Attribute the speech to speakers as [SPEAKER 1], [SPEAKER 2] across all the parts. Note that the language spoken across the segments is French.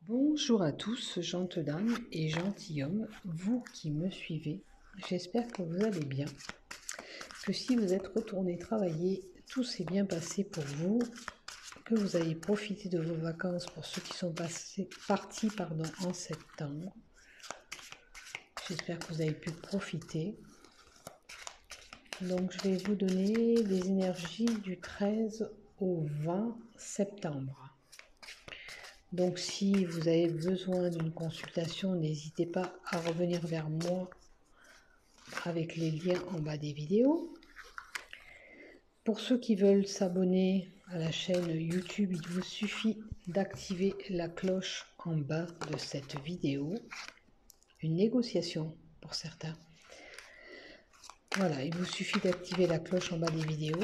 [SPEAKER 1] Bonjour à tous, gentes dames et gentilshommes, vous qui me suivez, j'espère que vous allez bien, que si vous êtes retourné travailler, tout s'est bien passé pour vous, que vous avez profité de vos vacances pour ceux qui sont partis en septembre. J'espère que vous avez pu profiter. Donc je vais vous donner les énergies du 13 au 20 septembre. Donc si vous avez besoin d'une consultation, n'hésitez pas à revenir vers moi avec les liens en bas des vidéos. Pour ceux qui veulent s'abonner à la chaîne YouTube, il vous suffit d'activer la cloche en bas de cette vidéo. Une négociation pour certains. Voilà, il vous suffit d'activer la cloche en bas des vidéos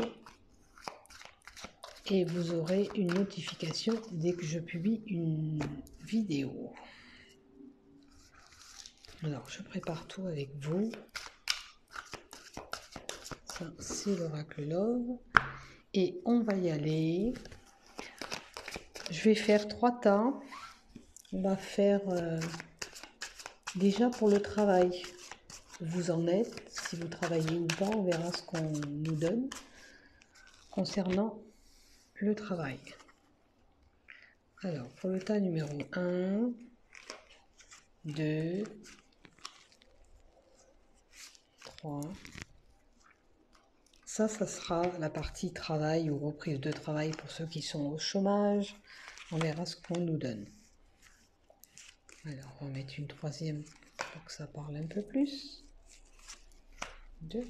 [SPEAKER 1] et vous aurez une notification dès que je publie une vidéo. Alors, je prépare tout avec vous. Ça, c'est l'oracle Love. Et on va y aller. Je vais faire 3 tas. On va faire déjà pour le travail. Vous en êtes, si vous travaillez ou pas, on verra ce qu'on nous donne concernant le travail. Alors, pour le tas numéro 1, 2, 3. Ça sera la partie travail ou reprise de travail pour ceux qui sont au chômage. On verra ce qu'on nous donne. Alors, on va mettre une troisième pour que ça parle un peu plus. 2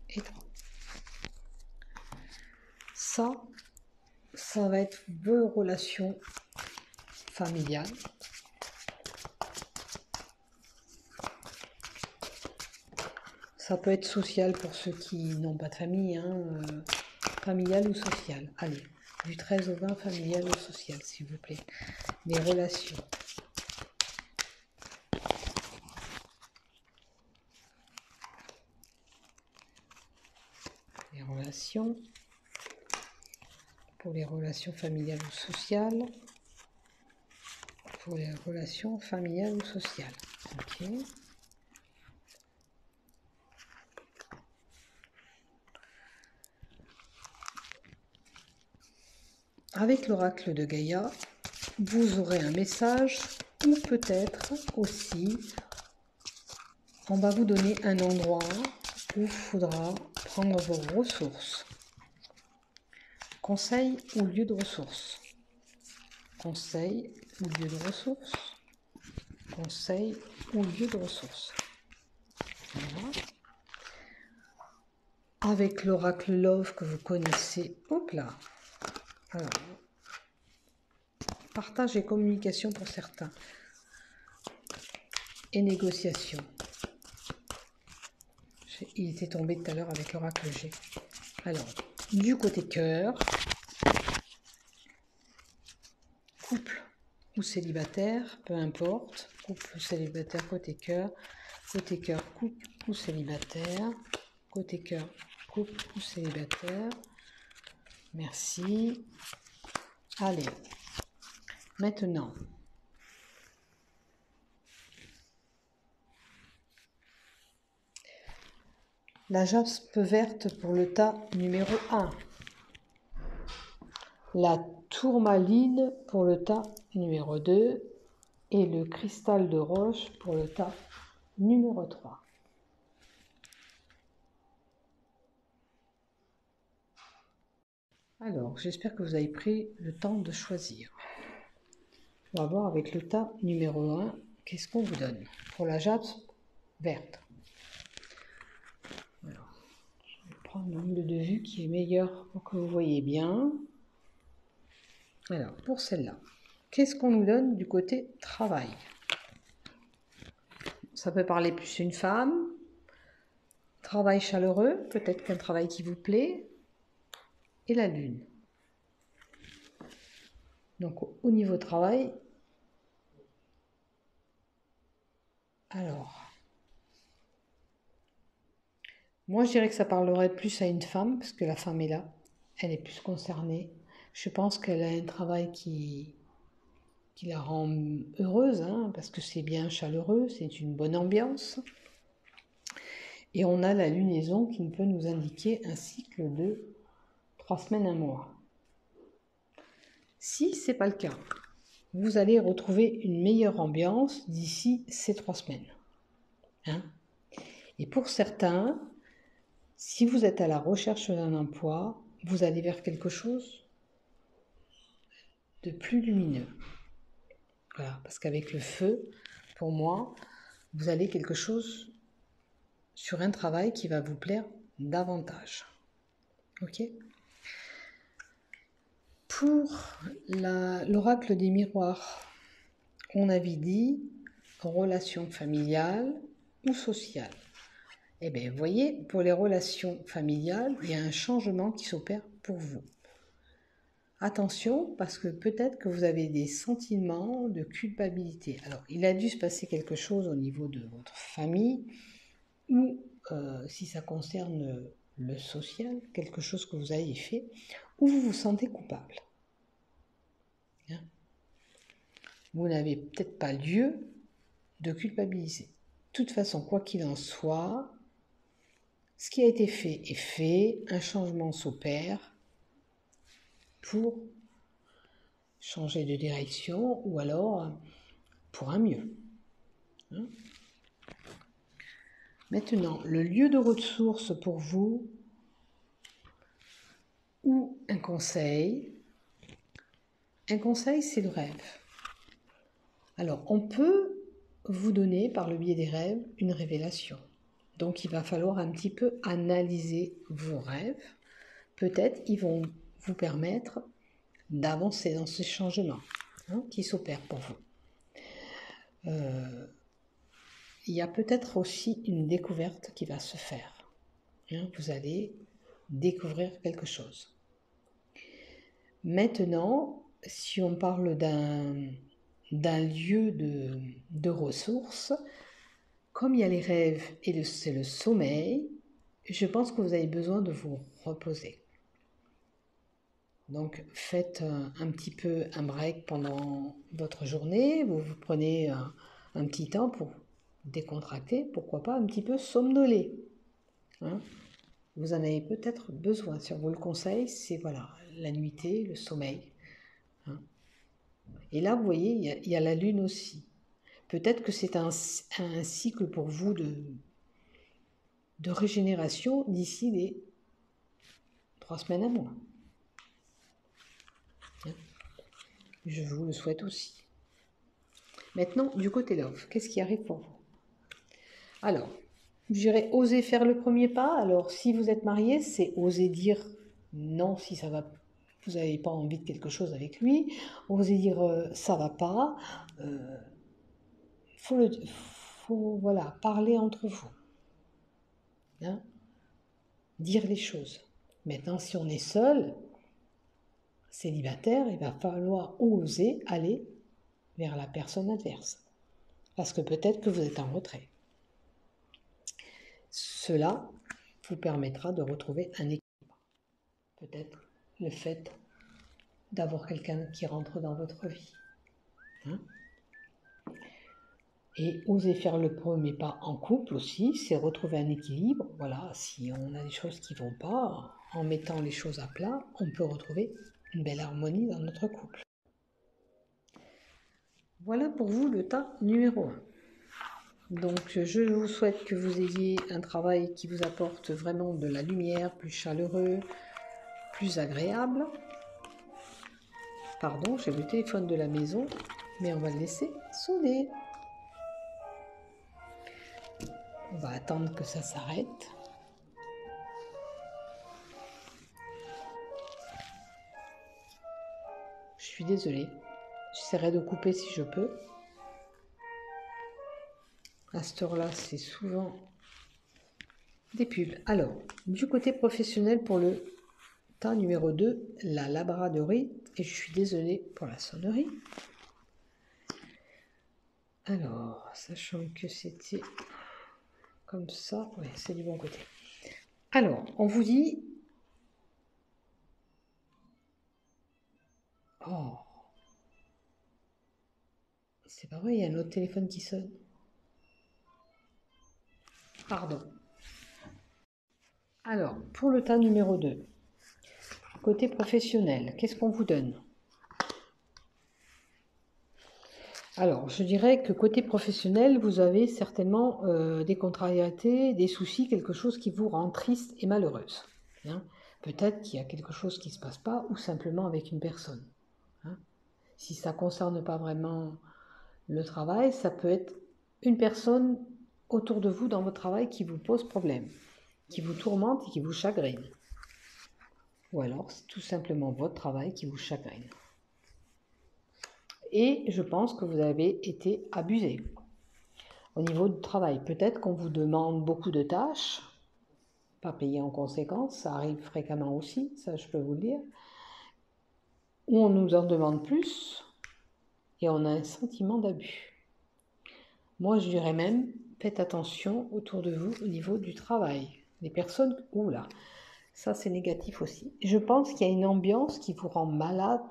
[SPEAKER 1] et 3. Ça va être vos relations familiales. Ça peut être social pour ceux qui n'ont pas de famille, familial ou social. Allez, du 13 au 20, familial ou social, s'il vous plaît. Les relations. Les relations. Pour les relations familiales ou sociales. Pour les relations familiales ou sociales. Ok. Avec l'oracle de Gaïa, vous aurez un message ou peut-être aussi, on va vous donner un endroit où il faudra prendre vos ressources. Conseil ou lieu de ressources. Conseil ou lieu de ressources. Conseil ou lieu de ressources. Voilà. Avec l'oracle Love que vous connaissez, hop là. Alors, partage et communication pour certains. Et négociation. Il était tombé tout à l'heure avec l'oracle G. Alors, du côté cœur, couple ou célibataire, peu importe, couple ou célibataire, côté cœur, couple ou célibataire, côté cœur, couple ou célibataire. Merci. Allez, maintenant, la jaspe verte pour le tas numéro 1. La tourmaline pour le tas numéro 2 et le cristal de roche pour le tas numéro 3. Alors, j'espère que vous avez pris le temps de choisir. On va voir avec le tas numéro 1, qu'est-ce qu'on vous donne pour la jaspe verte. Alors, je vais prendre l'angle de vue qui est meilleur pour que vous voyez bien. Alors, pour celle-là, qu'est-ce qu'on nous donne du côté travail? Ça peut parler plus une femme. Travail chaleureux, peut-être qu'un travail qui vous plaît. Et la lune. Donc, au niveau travail, alors, moi je dirais que ça parlerait plus à une femme, parce que la femme est là, elle est plus concernée. Je pense qu'elle a un travail qui qui la rend heureuse, hein, parce que c'est bien chaleureux, c'est une bonne ambiance. Et on a la lunaison qui peut nous indiquer un cycle de 3 semaines, un mois. Si ce n'est pas le cas, vous allez retrouver une meilleure ambiance d'ici ces 3 semaines. Hein? Et pour certains, si vous êtes à la recherche d'un emploi, vous allez vers quelque chose de plus lumineux. Voilà, parce qu'avec le feu, pour moi, vous allez quelque chose sur un travail qui va vous plaire davantage. Ok ? Pour l'oracle des miroirs, on avait dit relation familiale ou sociale. Eh bien, vous voyez, pour les relations familiales, il y a un changement qui s'opère pour vous. Attention, parce que peut-être que vous avez des sentiments de culpabilité. Alors, il a dû se passer quelque chose au niveau de votre famille, ou si ça concerne le social, quelque chose que vous avez fait, où vous vous sentez coupable. Hein? Vous n'avez peut-être pas lieu de culpabiliser. De toute façon, quoi qu'il en soit, ce qui a été fait est fait, un changement s'opère pour changer de direction ou alors pour un mieux. Hein? Maintenant, le lieu de ressource pour vous ou un conseil, c'est le rêve. Alors, on peut vous donner par le biais des rêves une révélation. Donc, il va falloir un petit peu analyser vos rêves. Peut-être ils vont vous permettre d'avancer dans ces changements qui s'opèrent pour vous. Il y a peut-être aussi une découverte qui va se faire. Vous allez découvrir quelque chose. Maintenant, si on parle d'un lieu de ressources, comme il y a les rêves et c'est le sommeil, je pense que vous avez besoin de vous reposer. Donc faites un petit peu un break pendant votre journée, vous prenez un petit temps pour décontracter, pourquoi pas un petit peu somnoler. Hein? Vous en avez peut-être besoin. Si on vous le conseille, c'est voilà, la nuitée, le sommeil. Hein? Et là, vous voyez, il y a la lune aussi. Peut-être que c'est un cycle pour vous de régénération d'ici les 3 semaines à mois. Je vous le souhaite aussi. Maintenant, du côté love, qu'est-ce qui arrive pour vous? Alors, je dirais oser faire le premier pas. Alors, si vous êtes marié, c'est oser dire non si ça va. Vous n'avez pas envie de quelque chose avec lui. Oser dire ça va pas. Faut voilà, parler entre vous. Hein? Dire les choses. Maintenant, si on est seul, célibataire, il va falloir oser aller vers la personne adverse. Parce que peut-être que vous êtes en retrait. Cela vous permettra de retrouver un équilibre. Peut-être le fait d'avoir quelqu'un qui rentre dans votre vie. Hein? Et oser faire le premier pas en couple aussi, c'est retrouver un équilibre. Voilà, si on a des choses qui ne vont pas, en mettant les choses à plat, on peut retrouver une belle harmonie dans notre couple. Voilà pour vous le tas numéro 1. Donc je vous souhaite que vous ayez un travail qui vous apporte vraiment de la lumière, plus chaleureux, plus agréable. Pardon, j'ai le téléphone de la maison, mais on va le laisser sonner. On va attendre que ça s'arrête. Je suis désolée. J'essaierai de couper si je peux. À cette heure-là, c'est souvent des pubs. Alors, du côté professionnel pour le tas numéro 2, la labradorie. Et je suis désolée pour la sonnerie. Alors, sachant que c'était comme ça, ouais, c'est du bon côté. Alors, on vous dit... Oh, C'est pas vrai, il y a un autre téléphone qui sonne. Pardon. Alors, pour le tas numéro 2, côté professionnel, qu'est-ce qu'on vous donne? Alors, je dirais que côté professionnel, vous avez certainement des contrariétés, des soucis, quelque chose qui vous rend triste et malheureuse. Hein. Peut-être qu'il y a quelque chose qui ne se passe pas ou simplement avec une personne. Hein. Si ça ne concerne pas vraiment le travail, ça peut être une personne autour de vous dans votre travail qui vous pose problème, qui vous tourmente et qui vous chagrine. Ou alors, c'est tout simplement votre travail qui vous chagrine. Et je pense que vous avez été abusé. Au niveau du travail, peut-être qu'on vous demande beaucoup de tâches, pas payées en conséquence, ça arrive fréquemment aussi, ça je peux vous le dire, ou on nous en demande plus et on a un sentiment d'abus. Moi je dirais même, faites attention autour de vous au niveau du travail. Les personnes, oula, ça c'est négatif aussi. Je pense qu'il y a une ambiance qui vous rend malade,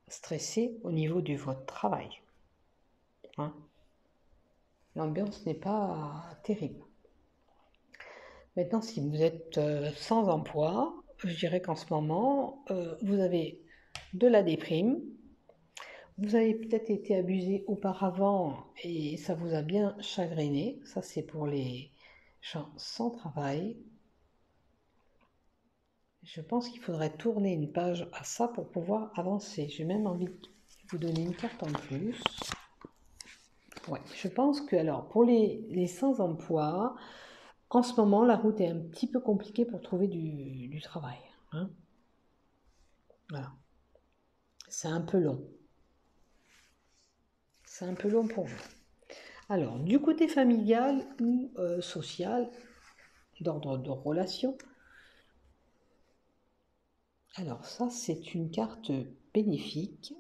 [SPEAKER 1] stressé au niveau de votre travail. Hein. L'ambiance n'est pas terrible. Maintenant, si vous êtes sans emploi, je dirais qu'en ce moment, vous avez de la déprime, vous avez peut-être été abusé auparavant et ça vous a bien chagriné. Ça, c'est pour les gens sans travail. Je pense qu'il faudrait tourner une page à ça pour pouvoir avancer. J'ai même envie de vous donner une carte en plus. Ouais, je pense que, alors, pour les sans-emploi, en ce moment, la route est un petit peu compliquée pour trouver du travail. Hein. Voilà. C'est un peu long. C'est un peu long pour vous. Alors, du côté familial ou social, d'ordre de relation, alors ça, c'est une carte bénéfique.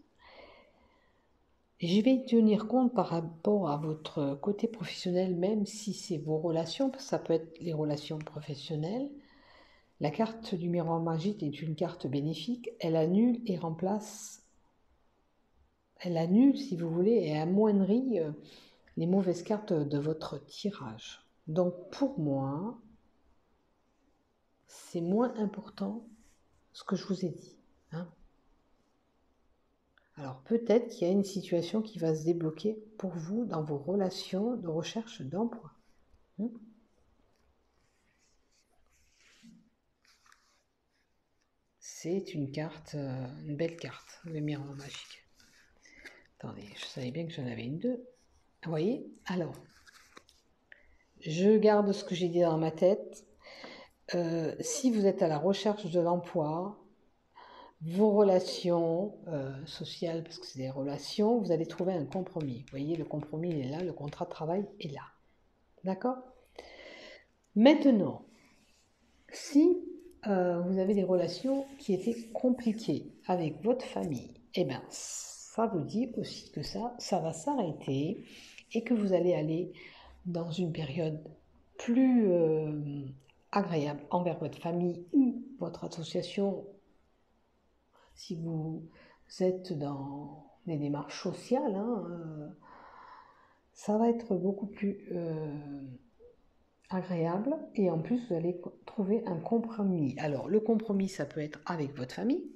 [SPEAKER 1] Je vais y tenir compte par rapport à votre côté professionnel, même si c'est vos relations, parce que ça peut être les relations professionnelles. La carte du miroir magique est une carte bénéfique. Elle annule et remplace. Elle annule, si vous voulez, et amoindrit les mauvaises cartes de votre tirage. Donc pour moi, c'est moins important ce que je vous ai dit. Hein. Alors peut-être qu'il y a une situation qui va se débloquer pour vous dans vos relations de recherche d'emploi. Hein. C'est une carte, une belle carte, le miroir magique. Attendez, je savais bien que j'en avais une deux. Vous voyez? Alors, je garde ce que j'ai dit dans ma tête. Si vous êtes à la recherche de l'emploi, vos relations sociales, parce que c'est des relations, vous allez trouver un compromis. Vous voyez, le compromis il est là, le contrat de travail est là. D'accord? Maintenant, si vous avez des relations qui étaient compliquées avec votre famille, eh bien, ça vous dit aussi que ça va s'arrêter et que vous allez aller dans une période plus agréable envers votre famille ou votre association si vous êtes dans des démarches sociales, hein, ça va être beaucoup plus agréable et en plus vous allez trouver un compromis. Alors le compromis ça peut être avec votre famille.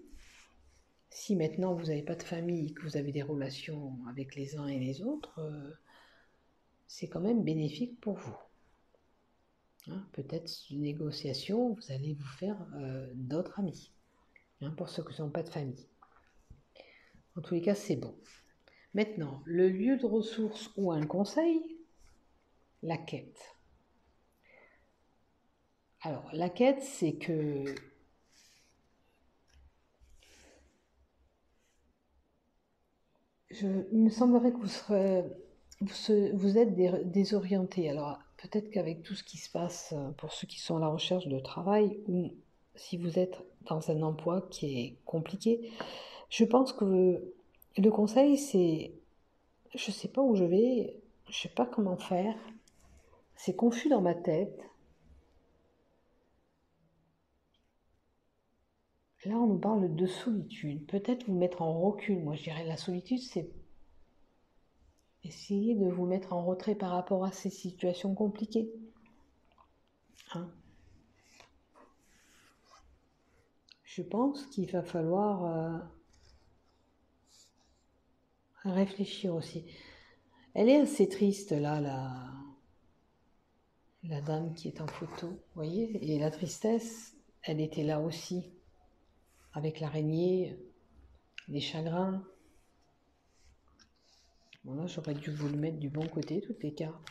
[SPEAKER 1] Si maintenant vous n'avez pas de famille, que vous avez des relations avec les uns et les autres, c'est quand même bénéfique pour vous. Hein, peut-être une négociation, vous allez vous faire d'autres amis, hein, pour ceux qui n'ont pas de famille. En tous les cas, c'est bon. Maintenant, le lieu de ressources ou un conseil, la quête. Alors, la quête, c'est que il me semblerait que vous êtes désorienté. Alors, peut-être qu'avec tout ce qui se passe pour ceux qui sont à la recherche de travail ou si vous êtes dans un emploi qui est compliqué, je pense que le conseil, c'est je sais pas où je vais, je sais pas comment faire, c'est confus dans ma tête. Là, on nous parle de solitude. Peut-être vous mettre en recul. Moi, je dirais la solitude, c'est Essayez de vous mettre en retrait par rapport à ces situations compliquées. Hein? Je pense qu'il va falloir réfléchir aussi. Elle est assez triste là, la dame qui est en photo, vous voyez, et la tristesse, elle était là aussi, avec l'araignée, les chagrins. Bon là, j'aurais dû vous le mettre du bon côté, toutes les cartes.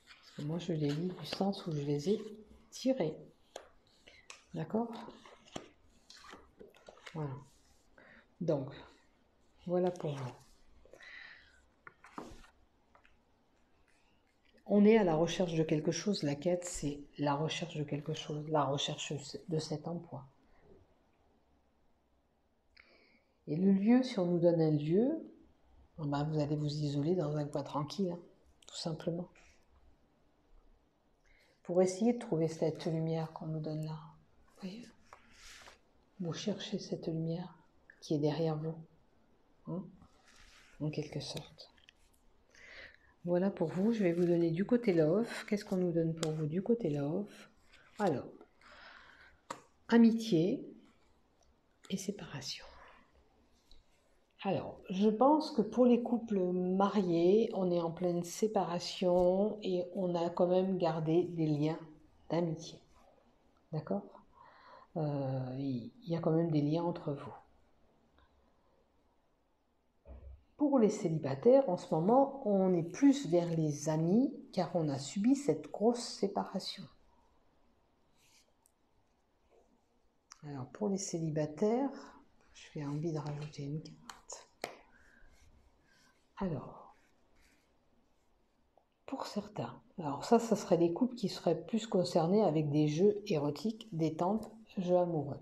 [SPEAKER 1] Parce que moi, je les lis du sens où je les ai tirées. D'accord? Voilà. Donc, voilà pour vous. On est à la recherche de quelque chose. La quête, c'est la recherche de quelque chose, la recherche de cet emploi. Et le lieu, si on nous donne un lieu, ben vous allez vous isoler dans un coin tranquille, hein, tout simplement. Pour essayer de trouver cette lumière qu'on nous donne là. Voyez, vous cherchez cette lumière qui est derrière vous, hein, en quelque sorte. Voilà pour vous, je vais vous donner du côté love. Qu'est-ce qu'on nous donne pour vous du côté love? Alors, amitié et séparation. Alors, je pense que pour les couples mariés, on est en pleine séparation et on a quand même gardé des liens d'amitié. D'accord? Il y a quand même des liens entre vous. Pour les célibataires, en ce moment, on est plus vers les amis car on a subi cette grosse séparation. Alors, pour les célibataires, j'ai envie de rajouter une carte. Alors, pour certains, alors ça serait des couples qui seraient plus concernés avec des jeux érotiques, détente, jeux amoureux.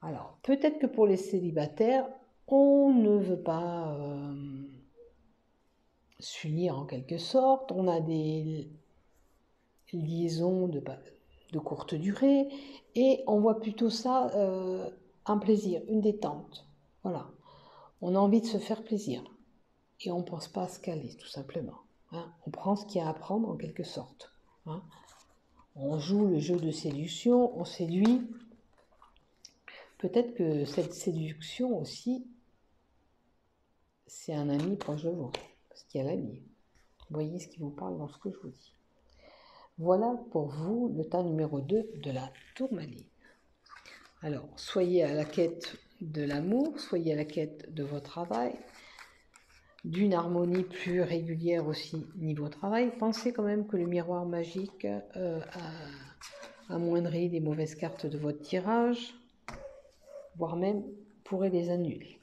[SPEAKER 1] Alors, peut-être que pour les célibataires, on ne veut pas s'unir en quelque sorte. On a des liaisons de courte durée et on voit plutôt ça un plaisir, une détente. Voilà. On a envie de se faire plaisir et on ne pense pas à se caler, tout simplement. Hein. On prend ce qu'il y a à prendre en quelque sorte. Hein. On joue le jeu de séduction, on séduit. Peut-être que cette séduction aussi, c'est un ami proche de vous, parce qu'il y a l'ami. Vous voyez ce qui vous parle dans ce que je vous dis. Voilà pour vous le tas numéro 2 de la tourmaline. Alors, soyez à la quête de l'amour, soyez à la quête de votre travail, d'une harmonie plus régulière aussi niveau travail. Pensez quand même que le miroir magique amoindrit les mauvaises cartes de votre tirage, voire même pourrait les annuler.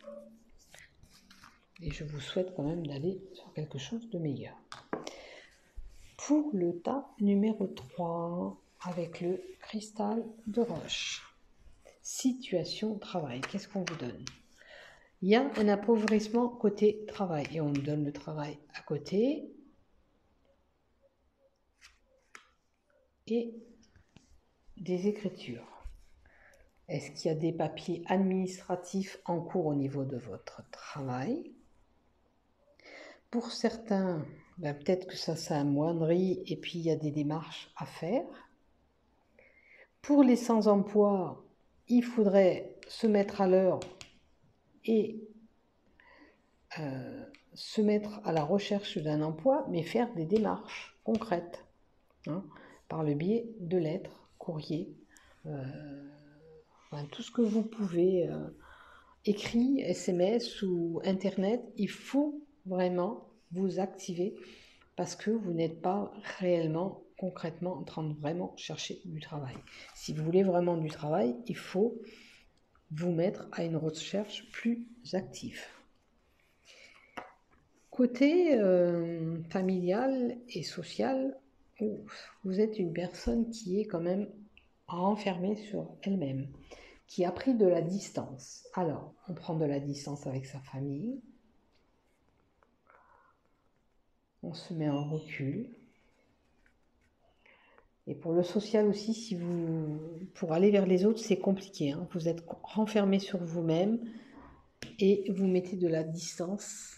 [SPEAKER 1] Et je vous souhaite quand même d'aller sur quelque chose de meilleur. Pour le tas numéro 3, avec le cristal de roche. Situation travail, qu'est-ce qu'on vous donne? Il y a un appauvrissement côté travail et on nous donne le travail à côté. Et des écritures. Est-ce qu'il y a des papiers administratifs en cours au niveau de votre travail? Pour certains, peut-être que ça s'amoindrit et puis il y a des démarches à faire. Pour les sans-emploi, il faudrait se mettre à l'heure et se mettre à la recherche d'un emploi, mais faire des démarches concrètes, hein, par le biais de lettres, courriers, tout ce que vous pouvez, écrit, SMS ou Internet, il faut vraiment vous activer parce que vous n'êtes pas réellement, concrètement, en train de vraiment chercher du travail. Si vous voulez vraiment du travail, il faut vous mettre à une recherche plus active. Côté familial et social, vous êtes une personne qui est quand même renfermée sur elle-même, qui a pris de la distance. Alors, on prend de la distance avec sa famille, on se met en recul. Et pour le social aussi, pour aller vers les autres, c'est compliqué. Hein. Vous êtes renfermé sur vous-même et vous mettez de la distance.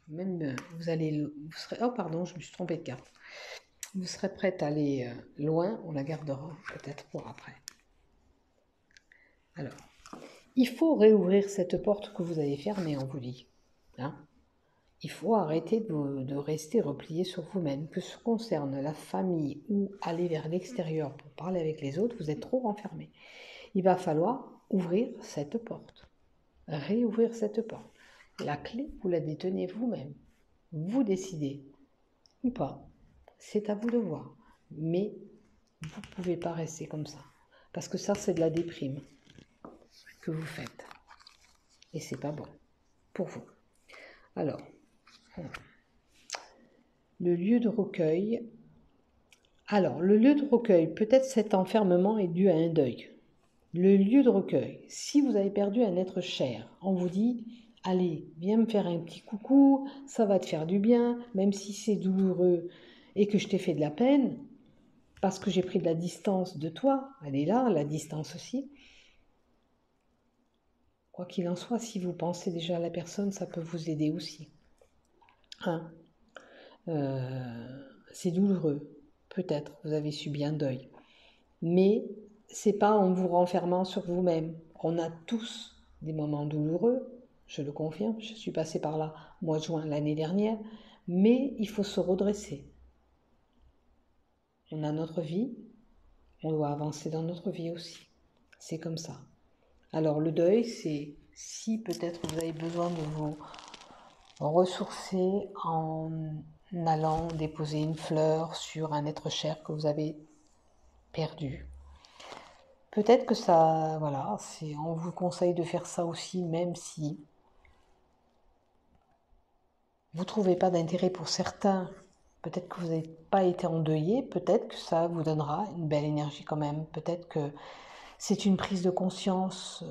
[SPEAKER 1] Même vous serez, oh pardon, je me suis trompée de carte. Vous serez prête à aller loin, on la gardera peut-être pour après. Alors, il faut réouvrir cette porte que vous avez fermée, on vous dit. Hein? Il faut arrêter de rester replié sur vous-même. Que ce concerne la famille ou aller vers l'extérieur pour parler avec les autres, vous êtes trop renfermé. Il va falloir ouvrir cette porte, réouvrir cette porte. La clé, vous la détenez vous-même. Vous décidez ou pas. C'est à vous de voir. Mais vous ne pouvez pas rester comme ça. Parce que ça, c'est de la déprime que vous faites. Et c'est pas bon pour vous. Alors, le lieu de recueil. Alors, le lieu de recueil, peut-être cet enfermement est dû à un deuil. Le lieu de recueil, si vous avez perdu un être cher, on vous dit, allez, viens me faire un petit coucou, ça va te faire du bien, même si c'est douloureux et que je t'ai fait de la peine, parce que j'ai pris de la distance de toi, elle est là, la distance aussi. Quoi qu'il en soit, si vous pensez déjà à la personne, ça peut vous aider aussi. Hein? C'est douloureux, peut-être, vous avez subi un deuil. Mais c'est pas en vous renfermant sur vous-même. On a tous des moments douloureux, je le confirme, je suis passée par là mois de juin l'année dernière, mais il faut se redresser. On a notre vie, on doit avancer dans notre vie aussi. C'est comme ça. Alors le deuil, c'est si peut-être vous avez besoin de vous ressourcer en allant déposer une fleur sur un être cher que vous avez perdu. Peut-être que ça, voilà, on vous conseille de faire ça aussi, même si vous ne trouvez pas d'intérêt pour certains. Peut-être que vous n'avez pas été endeuillé, peut-être que ça vous donnera une belle énergie quand même. Peut-être que c'est une prise de conscience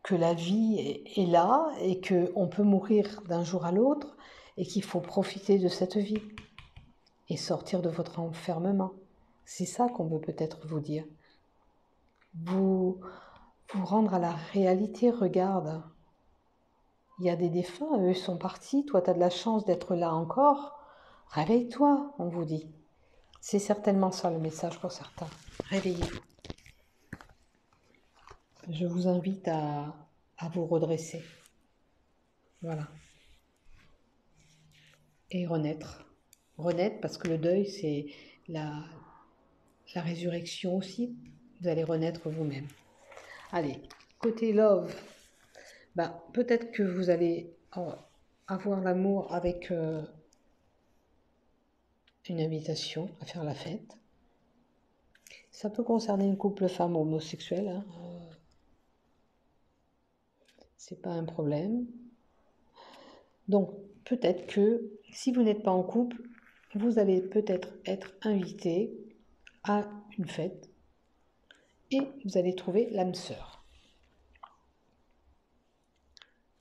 [SPEAKER 1] que la vie est là et qu'on peut mourir d'un jour à l'autre et qu'il faut profiter de cette vie et sortir de votre enfermement. C'est ça qu'on veut peut-être vous dire. Vous rendre à la réalité, regarde. Il y a des défunts, eux sont partis, toi tu as de la chance d'être là encore. Réveille-toi, on vous dit. C'est certainement ça le message pour certains. Réveillez-vous. Je vous invite à vous redresser. Voilà. Et renaître. Renaître parce que le deuil, c'est la résurrection aussi. Vous allez renaître vous-même. Allez, côté love, peut-être que vous allez avoir l'amour avec une invitation à faire la fête. Ça peut concerner une couple femme homosexuelle. Hein. C'est pas un problème. Donc, peut-être que si vous n'êtes pas en couple, vous allez peut-être être invité à une fête et vous allez trouver l'âme sœur.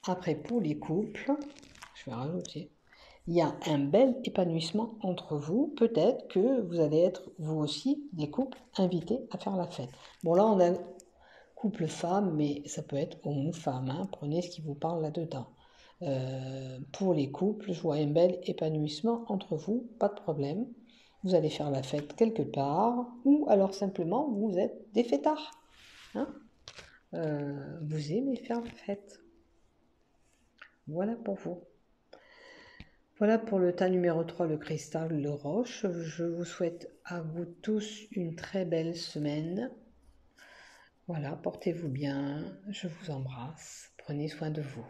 [SPEAKER 1] Après, pour les couples, je vais rajouter, il y a un bel épanouissement entre vous. Peut-être que vous allez être, vous aussi, des couples invités à faire la fête. Bon, là, on a couple femme, mais ça peut être homme-femme. Hein. Prenez ce qui vous parle là-dedans. Pour les couples, je vois un bel épanouissement entre vous, pas de problème. Vous allez faire la fête quelque part, ou alors simplement vous êtes des fêtards. Hein. Vous aimez faire la fête. Voilà pour vous. Voilà pour le tas numéro 3, le cristal, le roche. Je vous souhaite à vous tous une très belle semaine. Voilà, portez-vous bien, je vous embrasse, prenez soin de vous.